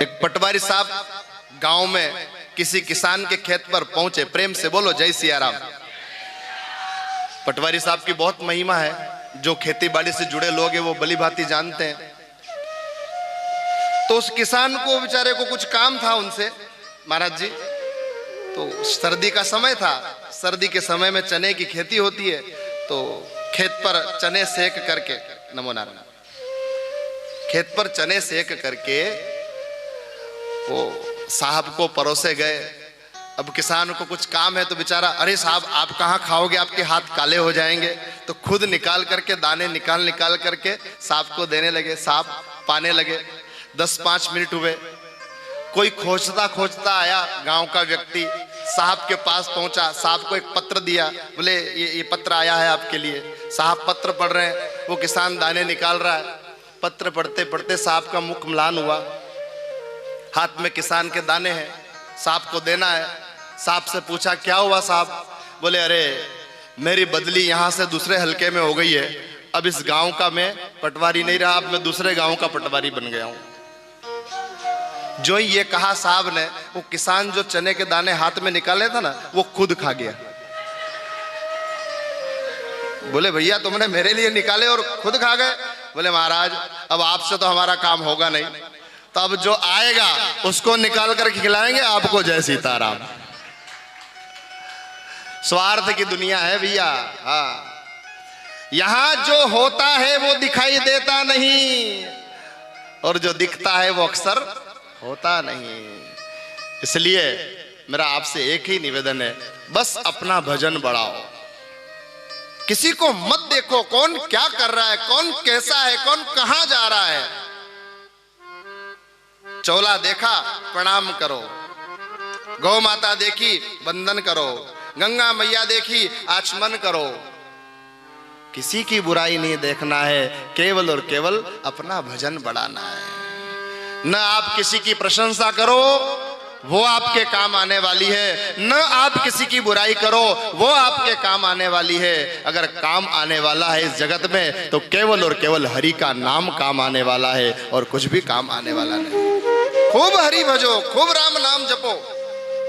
एक पटवारी साहब गांव में किसी किसान के खेत पर पहुंचे। प्रेम से बोलो जय सिया राम। पटवारी साहब की बहुत महिमा है, जो खेती बाड़ी से जुड़े लोग हैं वो भली भांति जानते हैं। तो उस किसान को बेचारे को कुछ काम था उनसे, महाराज जी। तो सर्दी का समय था, सर्दी के समय में चने की खेती होती है, तो खेत पर चने सेक करके, नमो नारायण, खेत पर चने सेक करके वो साहब को परोसे गए। अब किसान को कुछ काम है तो बेचारा, अरे साहब आप कहाँ खाओगे, आपके हाथ काले हो जाएंगे। तो खुद निकाल करके दाने निकाल करके साहब को देने लगे। साहब पाने लगे। 10-5 मिनट हुए, कोई खोजता खोजता आया, गांव का व्यक्ति साहब के पास पहुंचा, साहब को एक पत्र दिया, बोले ये पत्र आया है आपके लिए। साहब पत्र पढ़ रहे हैं, वो किसान दाने निकाल रहा है। पत्र पढ़ते पढ़ते साहब का मुख म्लान हुआ, हाथ में किसान के दाने हैं, साहब को देना है। साहब से पूछा क्या हुआ साहब? बोले अरे मेरी बदली यहाँ से दूसरे हलके में हो गई है, अब इस गांव का मैं पटवारी नहीं रहा, अब मैं दूसरे गांव का पटवारी बन गया हूं। जो ये कहा साहब ने, वो किसान जो चने के दाने हाथ में निकाले था ना, वो खुद खा गया। बोले भैया तुमने मेरे लिए निकाले और खुद खा गए? बोले महाराज अब आपसे तो हमारा काम होगा नहीं, तो अब जो आएगा उसको निकाल कर खिलाएंगे आपको। जय सीताराम। स्वार्थ की दुनिया है भैया। हाँ, यहां जो होता है वो दिखाई देता नहीं, और जो दिखता है वो अक्सर होता नहीं। इसलिए मेरा आपसे एक ही निवेदन है, बस अपना भजन बढ़ाओ। किसी को मत देखो कौन क्या कर रहा है, कौन कैसा है, कौन कहां जा रहा है। चौला देखा प्रणाम करो, गौ माता देखी वंदन करो, गंगा मैया देखी आचमन करो। किसी की बुराई नहीं देखना है, केवल और केवल अपना भजन बढ़ाना है। न आप किसी की प्रशंसा करो, वो आपके काम आने वाली है, न आप किसी की बुराई करो, वो आपके काम आने वाली है। अगर काम आने वाला है इस जगत में तो केवल और केवल हरि का नाम काम आने वाला है, और कुछ भी काम आने वाला नहीं। खूब हरि भजो, खूब राम नाम जपो।